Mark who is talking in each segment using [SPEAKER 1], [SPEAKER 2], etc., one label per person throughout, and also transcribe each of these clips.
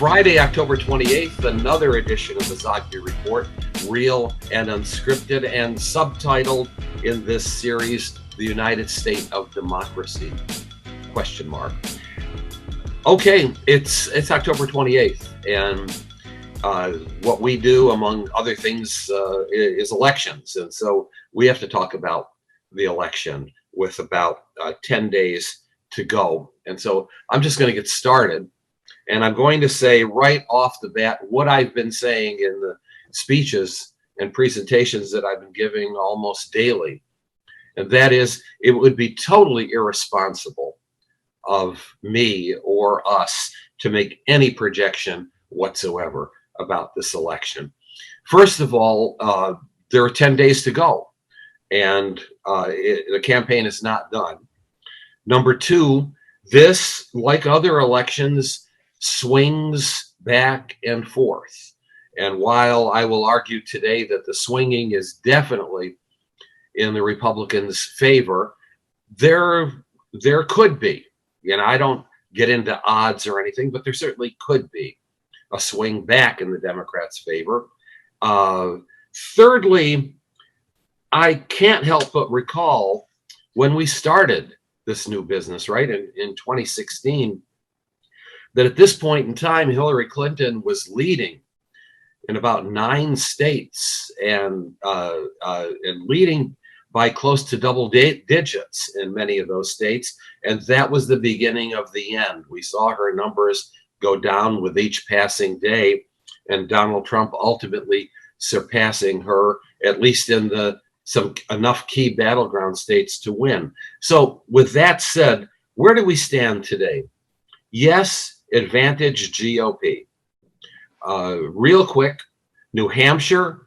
[SPEAKER 1] Friday, October 28th, another edition of the Zogby Report, real and unscripted, and subtitled in this series, The United State of Democracy, ? Okay, it's October 28th, and what we do, among other things, is elections. And so we have to talk about the election with about 10 days to go. And so I'm just going to get started. And I'm going to say right off the bat what I've been saying in the speeches and presentations that I've been giving almost daily. And that is, it would be totally irresponsible of me or us to make any projection whatsoever about this election. First of all, there are 10 days to go, and the campaign is not done. Number two, this, like other elections, swings back and forth. And while I will argue today that the swinging is definitely in the Republicans' favor, there could be, I don't get into odds or anything, but there certainly could be a swing back in the Democrats' favor. Thirdly, I can't help but recall when we started this new business, right, in 2016, that at this point in time, Hillary Clinton was leading in about 9 states and leading by close to double digits in many of those states. And that was the beginning of the end. We saw her numbers go down with each passing day, and Donald Trump ultimately surpassing her, at least in some enough key battleground states to win. So with that said, where do we stand today? Yes, advantage GOP. Real quick, New Hampshire,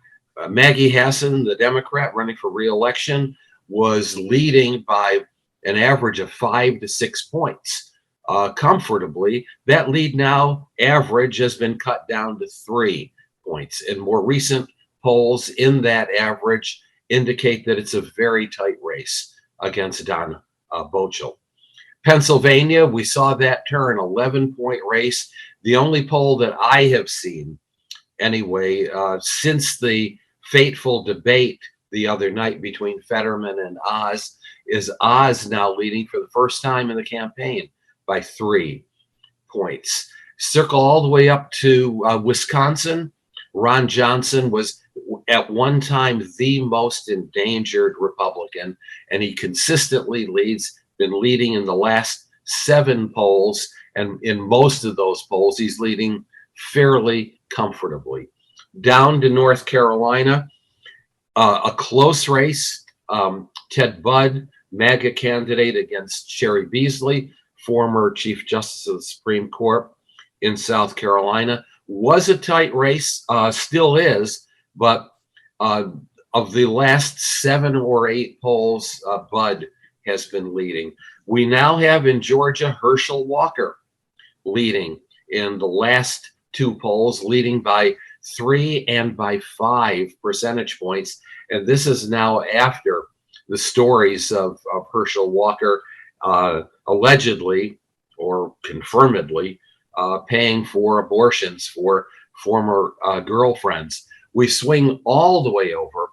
[SPEAKER 1] Maggie Hassan, the Democrat running for re-election, was leading by an average of 5 to 6 points comfortably. That lead now average has been cut down to 3 points. And more recent polls in that average indicate that it's a very tight race against Don Bochel. Pennsylvania, we saw that turn, 11-point race. The only poll that I have seen, anyway, since the fateful debate the other night between Fetterman and Oz, is Oz now leading for the first time in the campaign by 3 points. Circle all the way up to Wisconsin. Ron Johnson was at one time the most endangered Republican, and he consistently been leading in the last 7 polls, and in most of those polls he's leading fairly comfortably. Down to North Carolina, a close race. Ted Budd, MAGA candidate, against Sherry Beasley, former Chief Justice of the Supreme Court in South Carolina. Was a tight race, still is, but of the last 7 or 8 polls, Budd has been leading. We now have in Georgia Herschel Walker leading in the last 2 polls, leading by 3 and by 5 percentage points. And this is now after the stories of Herschel Walker allegedly or confirmedly paying for abortions for former girlfriends. We swing all the way over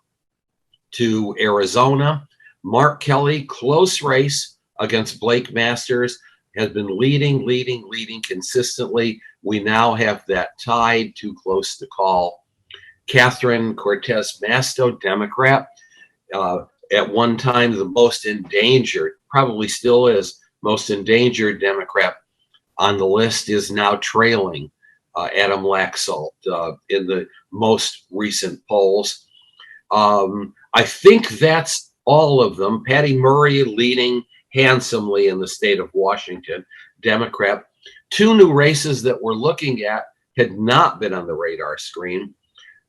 [SPEAKER 1] to Arizona. Mark Kelly, close race against Blake Masters, has been leading consistently. We now have that tied, too close to call. Catherine Cortez Masto, Democrat, at one time the most endangered, probably still is, most endangered Democrat on the list, is now trailing Adam Laxalt in the most recent polls. I think that's all of them. Patty Murray leading handsomely in the state of Washington, Democrat. 2 new races that we're looking at had not been on the radar screen,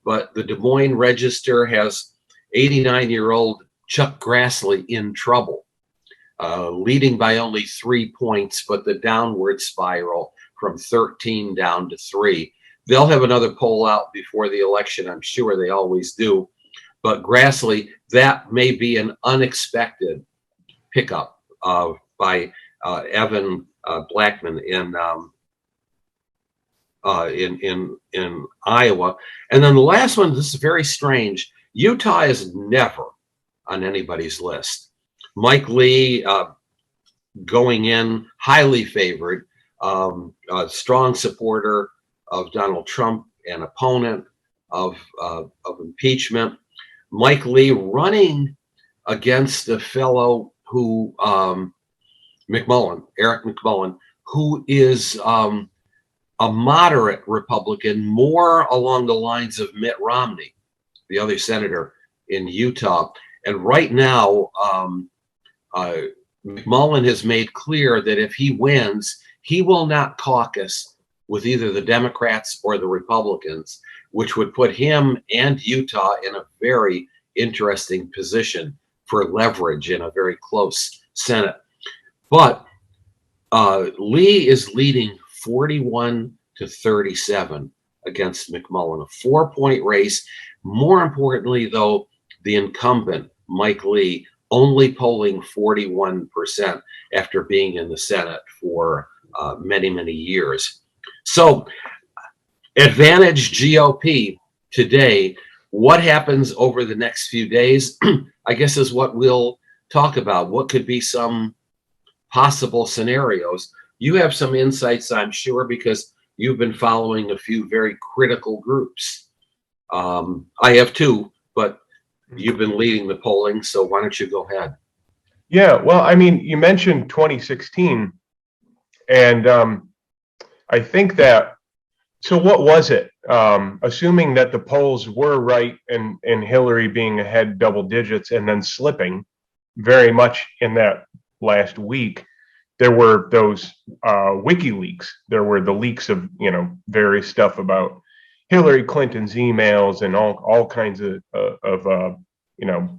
[SPEAKER 1] but the Des Moines Register has 89-year-old Chuck Grassley in trouble, leading by only 3 points, but the downward spiral from 13 down to 3. They'll have another poll out before the election, I'm sure they always do. But Grassley, that may be an unexpected pickup by Evan Blackman in in Iowa. And then the last one, this is very strange. Utah is never on anybody's list. Mike Lee going in highly favored, a strong supporter of Donald Trump, an opponent of impeachment. Mike Lee running against a fellow who McMullin, Eric McMullin, who is a moderate Republican, more along the lines of Mitt Romney, the other senator in Utah. And right now, McMullin has made clear that if he wins, he will not caucus with either the Democrats or the Republicans, which would put him and Utah in a very interesting position for leverage in a very close Senate. But Lee is leading 41-37 against McMullin, a 4-point race. More importantly, though, the incumbent, Mike Lee, only polling 41% after being in the Senate for many, many years. So, advantage GOP today. What happens over the next few days, I guess, is what we'll talk about. What could be some possible scenarios? You have some insights, I'm sure, because you've been following a few very critical groups. I have too, but you've been leading the polling, so why don't you go ahead?
[SPEAKER 2] Yeah, well, I mean, you mentioned 2016, and I think that, so what was it? Assuming that the polls were right and Hillary being ahead double digits and then slipping very much in that last week, there were those WikiLeaks. There were the leaks of, various stuff about Hillary Clinton's emails and all kinds of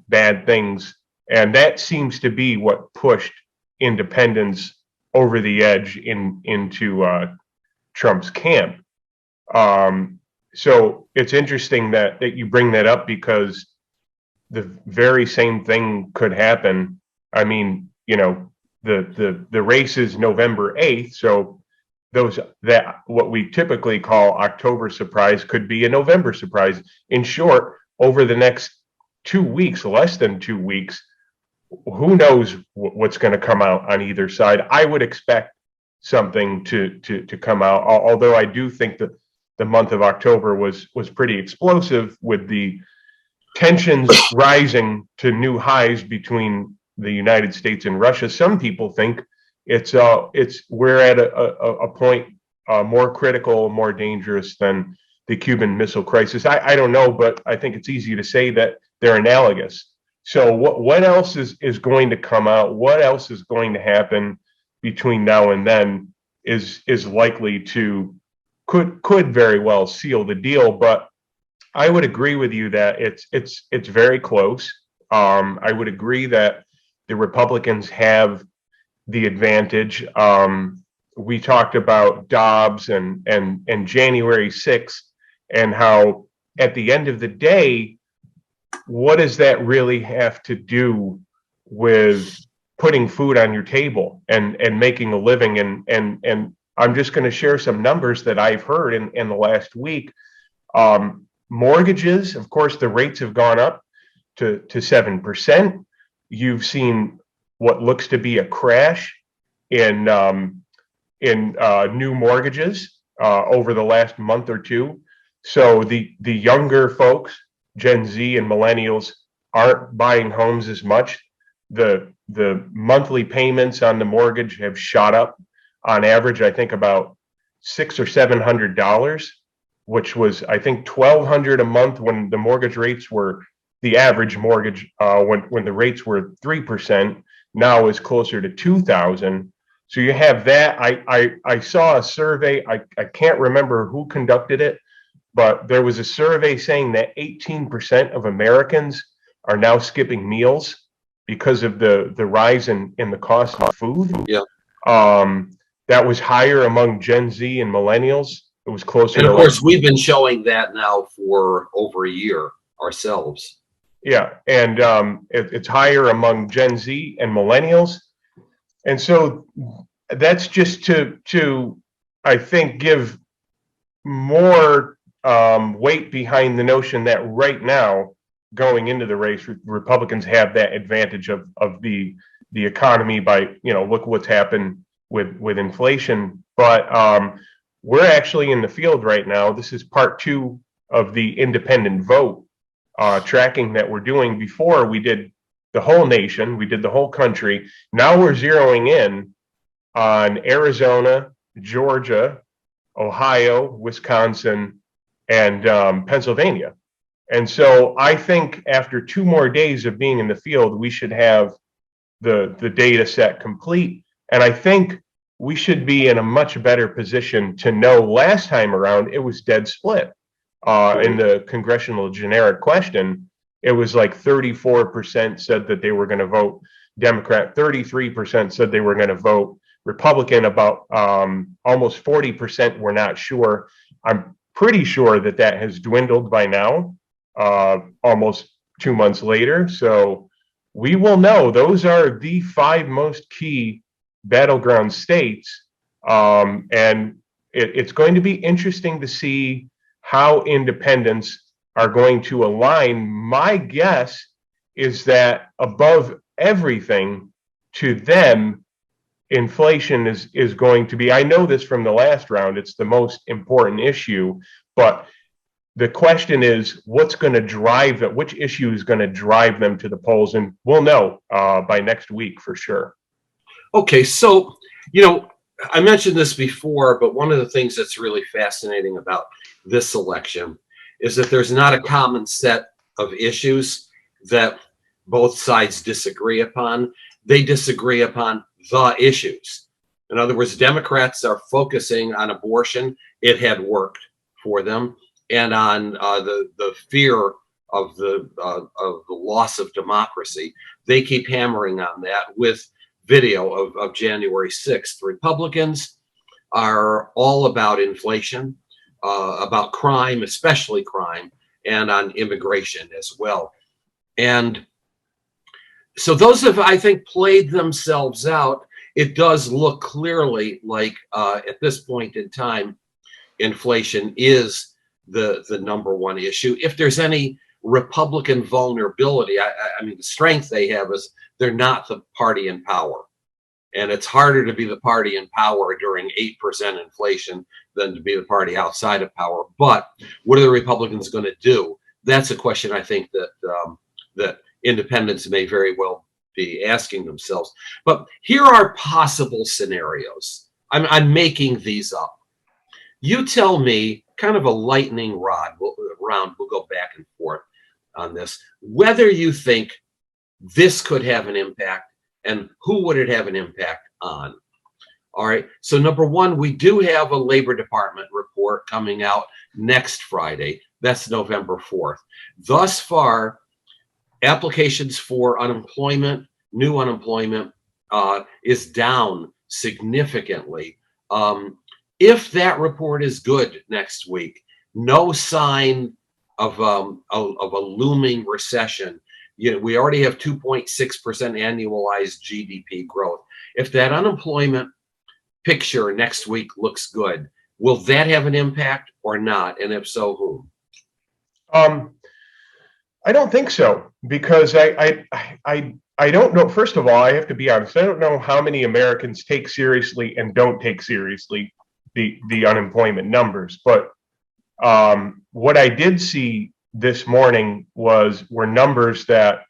[SPEAKER 2] bad things. And that seems to be what pushed independents over the edge into Trump's camp. So it's interesting that you bring that up, because the very same thing could happen. I mean, the race is November 8th, so that what we typically call October surprise could be a November surprise. In short, over the next 2 weeks, less than 2 weeks, who knows what's going to come out on either side. I would expect something to come out, although I do think that the month of October was pretty explosive, with the tensions rising to new highs between the United States and Russia. Some people think we're at a point more critical, more dangerous than the Cuban Missile Crisis. I don't know, but I think it's easy to say that they're analogous. So what else is going to come out? What else is going to happen between now and then is likely to could very well seal the deal. But I would agree with you that it's very close. I would agree that the Republicans have the advantage. We talked about Dobbs and January 6th, and how at the end of the day, what does that really have to do with putting food on your table and making a living? And I'm just going to share some numbers that I've heard in the last week. Mortgages, of course, the rates have gone up to 7%. You've seen what looks to be a crash in new mortgages over the last month or two. So the younger folks, Gen Z and millennials, aren't buying homes as much. The monthly payments on the mortgage have shot up on average, I think about $600 or $700, which was, I think, $1,200 a month when the mortgage rates were, the average mortgage when the rates were 3%, now is closer to $2,000. So you have that. I saw a survey. I can't remember who conducted it, but there was a survey saying that 18% of Americans are now skipping meals because of the rise in the cost of food.
[SPEAKER 1] Yeah.
[SPEAKER 2] That was higher among Gen Z and millennials. It was closer.
[SPEAKER 1] And of course, we've been showing that now for over a year ourselves.
[SPEAKER 2] Yeah, and it's higher among Gen Z and millennials. And so that's just to I think give more weight behind the notion that right now, going into the race, Republicans have that advantage of the economy by, look what's happened with inflation. But we're actually in the field right now. This is part two of the independent vote tracking that we're doing. Before we did the whole nation, we did the whole country. Now we're zeroing in on Arizona, Georgia, Ohio, Wisconsin, and Pennsylvania. And so I think after 2 more days of being in the field, we should have the data set complete. And I think we should be in a much better position to know. Last time around, it was dead split. In the congressional generic question, it was like 34% said that they were going to vote Democrat, 33% said they were going to vote Republican, about almost 40% were not sure. I'm pretty sure that that has dwindled by now, almost 2 months later. So we will know. Those are the 5 most key battleground states. And it's going to be interesting to see how independents are going to align. My guess is that above everything, to them, inflation is going to be, I know this from the last round, it's the most important issue, but the question is, what's going to drive that? Which issue is going to drive them to the polls? And we'll know by next week for sure.
[SPEAKER 1] Okay, so, I mentioned this before, but one of the things that's really fascinating about this election is that there's not a common set of issues that both sides disagree upon. They disagree upon the issues. In other words, Democrats are focusing on abortion. It had worked for them, and on the fear of the loss of democracy. They keep hammering on that with video of January 6th. Republicans are all about inflation, about crime, especially crime, and on immigration as well. And so those have, I think, played themselves out. It does look clearly like at this point in time, inflation is the number one issue. If there's any Republican vulnerability, I mean, the strength they have is they're not the party in power. And it's harder to be the party in power during 8% inflation than to be the party outside of power. But what are the Republicans going to do? That's a question I think that independents may very well be asking themselves. But here are possible scenarios. I'm making these up. You tell me, kind of a lightning rod round, we'll go back and forth on this, whether you think this could have an impact and who would it have an impact on. All right, so number one, we do have a Labor Department report coming out next Friday. That's November 4th. Thus far, applications for unemployment, new unemployment, is down significantly. If that report is good next week, no sign of a looming recession. We already have 2.6% annualized GDP growth. If that unemployment picture next week looks good, will that have an impact or not? And if so, whom?
[SPEAKER 2] I don't think so, because I don't know. First of all, I have to be honest. I don't know how many Americans take seriously and don't take seriously the unemployment numbers. But what I did see this morning were numbers that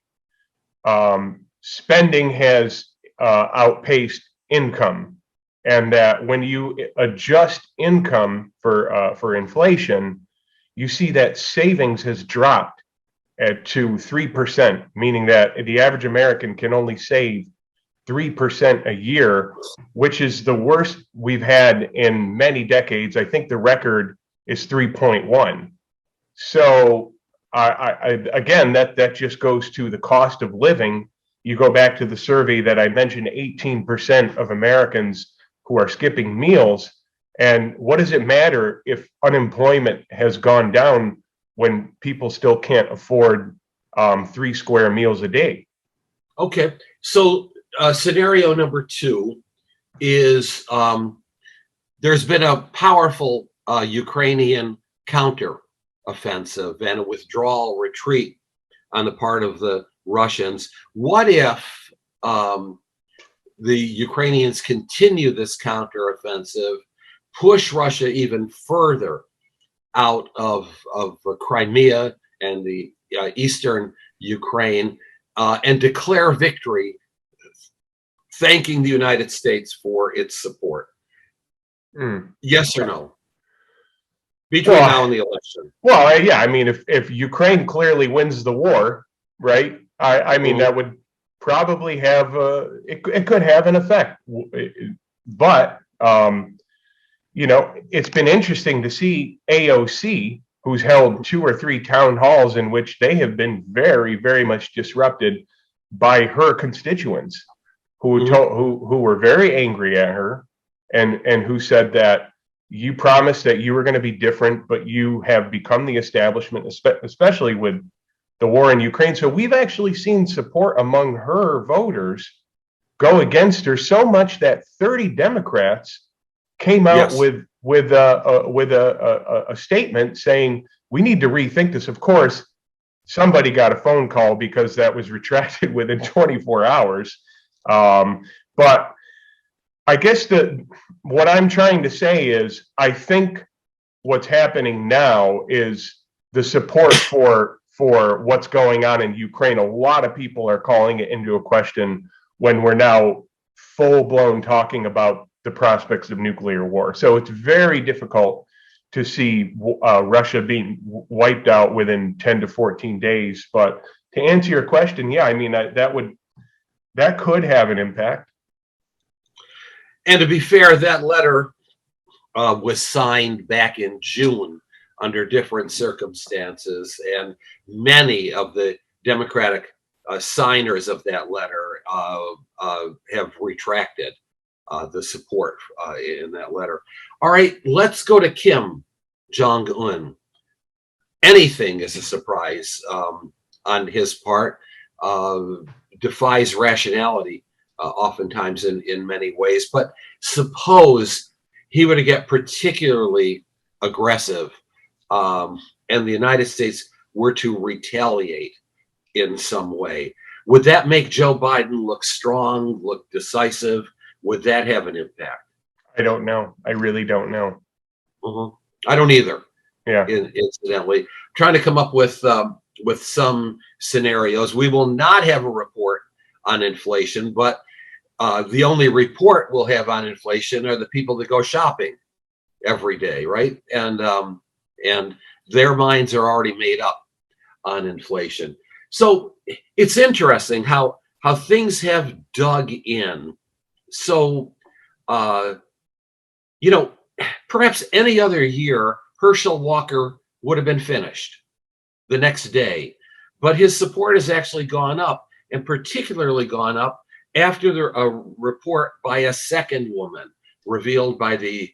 [SPEAKER 2] spending has outpaced income, and that when you adjust income for inflation, you see that savings has dropped to 3%, meaning that the average American can only save 3% a year, which is the worst we've had in many decades. I think the record is 3.1. So again, that just goes to the cost of living. You go back to the survey that I mentioned, 18% of Americans who are skipping meals. And what does it matter if unemployment has gone down when people still can't afford 3 square meals a day?
[SPEAKER 1] Okay, so scenario number two is there's been a powerful Ukrainian counter-offensive and a withdrawal retreat on the part of the Russians. What if the Ukrainians continue this counteroffensive, push Russia even further out of Crimea and the eastern Ukraine, and declare victory, thanking the United States for its support? Yes or no? Between now and the election.
[SPEAKER 2] Well, yeah, I mean, if Ukraine clearly wins the war, right? I mean, that would probably have it could have an effect, but you know, it's been interesting to see AOC, who's held 2 or 3 town halls in which they have been very, very much disrupted by her constituents, who were very angry at her, and who said that you promised that you were going to be different, but you have become the establishment, especially with the war in Ukraine. So we've actually seen support among her voters go against her so much that 30 Democrats came out with a statement saying we need to rethink this. Of course, somebody got a phone call because that was retracted within 24 hours. But I guess what I'm trying to say is I think what's happening now is the support for what's going on in Ukraine. A lot of people are calling it into a question when we're now full-blown talking about the prospects of nuclear war. So it's very difficult to see Russia being wiped out within 10 to 14 days. But to answer your question, yeah, I mean, that could have an impact.
[SPEAKER 1] And to be fair, that letter was signed back in June under different circumstances, and many of the Democratic signers of that letter have retracted the support in that letter. All right, let's go to Kim Jong-un. Anything is a surprise on his part, defies rationality oftentimes in many ways. But suppose he were to get particularly aggressive and the United States were to retaliate in some way. Would that make Joe Biden look strong, look decisive? Would that have an impact?
[SPEAKER 2] I don't know. I really don't know.
[SPEAKER 1] I don't either.
[SPEAKER 2] Yeah.
[SPEAKER 1] Incidentally, I'm trying to come up with some scenarios. We will not have a report on inflation, but the only report we'll have on inflation are the people that go shopping every day, right? And their minds are already made up on inflation. So it's interesting how things have dug in. So, you know, perhaps any other year, Herschel Walker would have been finished the next day, but his support has actually gone up, and particularly gone up after a report by a second woman revealed by the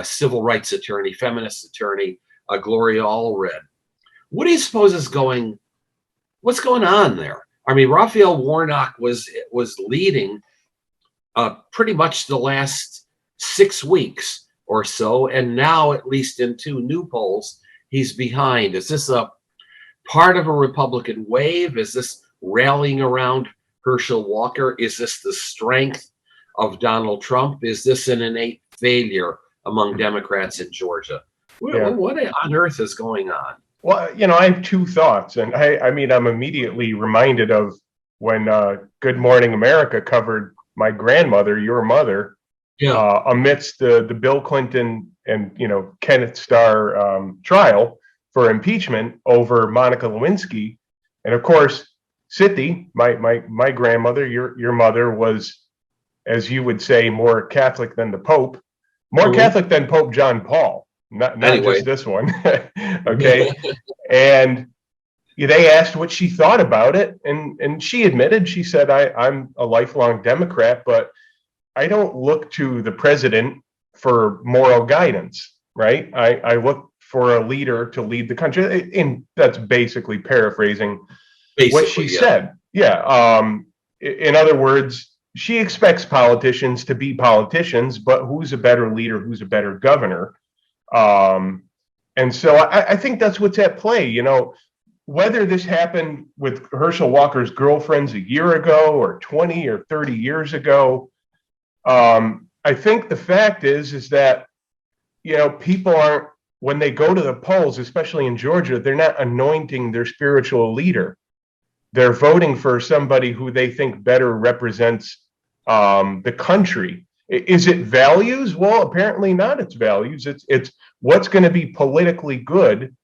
[SPEAKER 1] civil rights attorney, feminist attorney, Gloria Allred. What do you suppose is what's going on there? I mean, Raphael Warnock was leading pretty much the last 6 weeks or so, and now, at least in 2 new polls, he's behind. Is this a part of a Republican wave? Is this rallying around Herschel Walker? Is this the strength of Donald Trump? Is this an innate failure among Democrats in Georgia? What on earth is going on?
[SPEAKER 2] Well, you know, I have 2 thoughts, and I mean, I'm immediately reminded of when Good Morning America covered my grandmother, your mother, amidst the Bill Clinton and, you know, Kenneth Starr trial for impeachment over Monica Lewinsky. And of course, Siti, my grandmother, your mother, was, as you would say, more Catholic than the Pope, more Catholic than Pope John Paul, not just this one. Okay. And they asked what she thought about it, and she admitted, she said, I'm a lifelong Democrat, but I don't look to the president for moral guidance, right? I look for a leader to lead the country. And that's basically paraphrasing what she said. Yeah. In other words, she expects politicians to be politicians, but who's a better leader? Who's a better governor? And so I think that's what's at play. You know, whether this happened with Herschel Walker's girlfriends a year ago or 20 or 30 years ago, I think the fact is that, you know, people aren't, when they go to the polls, especially in Georgia, they're not anointing their spiritual leader. They're voting for somebody who they think better represents the country. Is it values? Well, apparently not. It's values. It's what's going to be politically good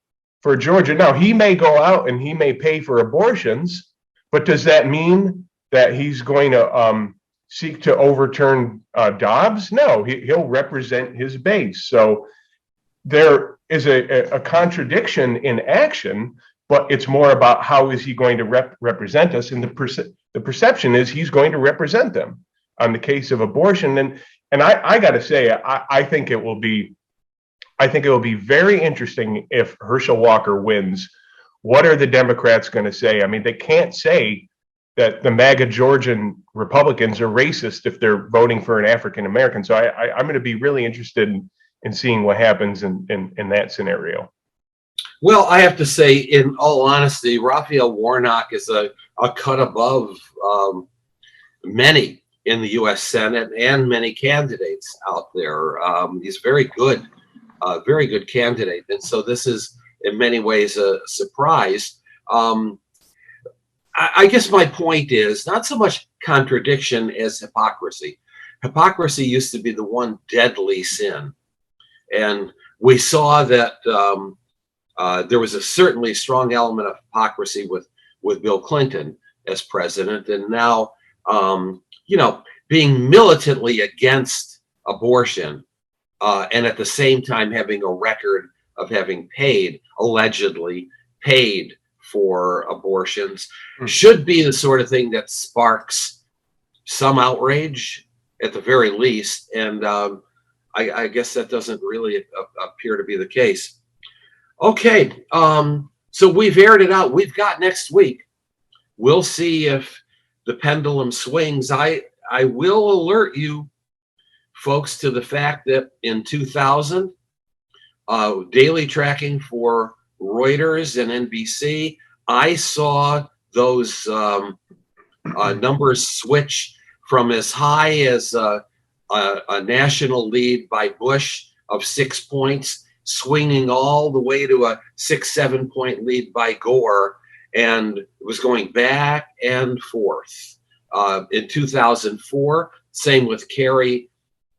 [SPEAKER 2] for Georgia. Now, he may go out and he may pay for abortions, but does that mean that he's going to seek to overturn Dobbs? No, he'll represent his base. So there is a contradiction in action, but it's more about how is he going to represent us, and the perception is he's going to represent them on the case of abortion. And I got to say, I think it will be very interesting if Herschel Walker wins. What are the Democrats going to say? I mean, they can't say that the MAGA Georgian Republicans are racist if they're voting for an African American. So I'm going to be really interested in seeing what happens in that scenario.
[SPEAKER 1] Well, I have to say, in all honesty, Raphael Warnock is a cut above many in the U.S. Senate and many candidates out there. He's very good candidate. And so this is in many ways a surprise. I guess my point is not so much contradiction as hypocrisy. Hypocrisy used to be the one deadly sin. And we saw that there was a certainly strong element of hypocrisy with Bill Clinton as president. And now, you know, being militantly against abortion and at the same time having a record of having allegedly paid for abortions should be the sort of thing that sparks some outrage at the very least. And I guess that doesn't really appear to be the case. Okay, so we've aired it out. We've got next week. We'll see if the pendulum swings. I will alert you, folks, to the fact that in 2000, daily tracking for Reuters and NBC, I saw those numbers switch from as high as a national lead by Bush of 6 points, swinging all the way to a 6-7 point lead by Gore, and it was going back and forth. In 2004, same with Kerry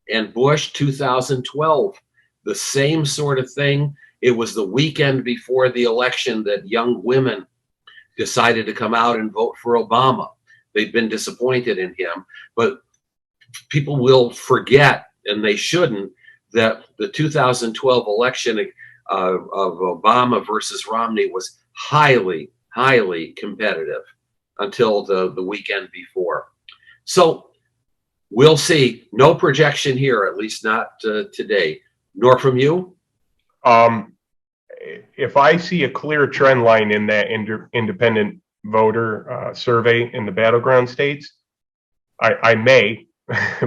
[SPEAKER 1] and Bush. 2012, the same sort of thing. It was the weekend before the election that young women decided to come out and vote for Obama. They'd been disappointed in him, but people will forget, and they shouldn't, that the 2012 election of Obama versus Romney was highly, highly competitive until the weekend before. So we'll see. No projection here, at least not today, nor from you.
[SPEAKER 2] If I see a clear trend line in that independent voter survey in the battleground states, I may,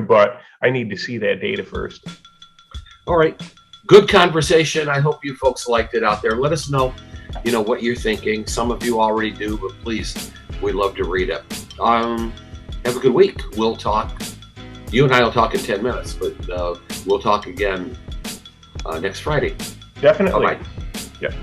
[SPEAKER 2] but I need to see that data first.
[SPEAKER 1] All right. Good conversation. I hope you folks liked it out there. Let us know, you know, what you're thinking. Some of you already do, but please, we'd love to read it. Have a good week. We'll talk. You and I will talk in 10 minutes, but we'll talk again next Friday.
[SPEAKER 2] Definitely.
[SPEAKER 1] Bye-bye.
[SPEAKER 2] Yeah.